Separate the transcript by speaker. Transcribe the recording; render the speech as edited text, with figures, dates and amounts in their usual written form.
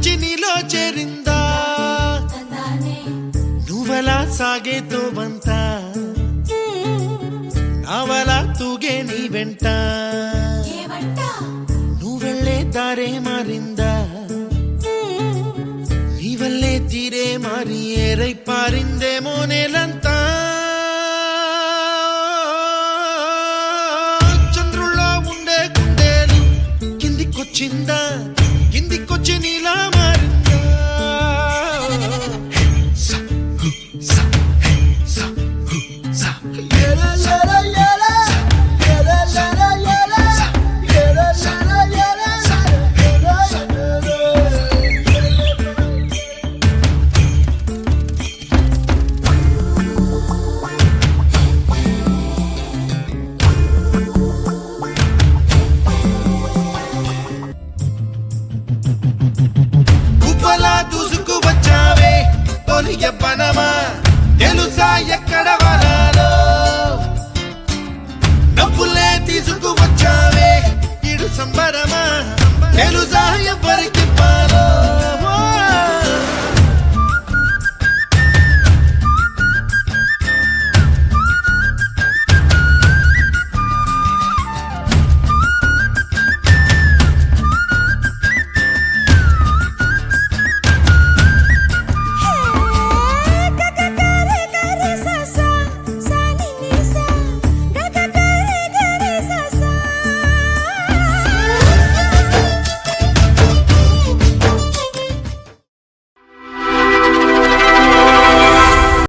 Speaker 1: కిందికొచ్చి నీలో చేరిందా నువ్వలా సాగేతో బంత నావలా తూగే నీ వెంట నువ్వెళ్ళే దారే మారిందా నీ వల్లే తీరే మారి ఏరై పారిందేమో నేలంతా చంద్రుల్లో ఉండే గుండెలు కిందికొచ్చిందా కిందికొచ్చి నీలా మారిందా దూసుకు వచ్చావే తొలి ఎవ్వనమా తెలుసా ఎక్కడ వనాలో నవ్వులే తీసుకు వచ్చావే ఇడు సంబరమా తెలుసా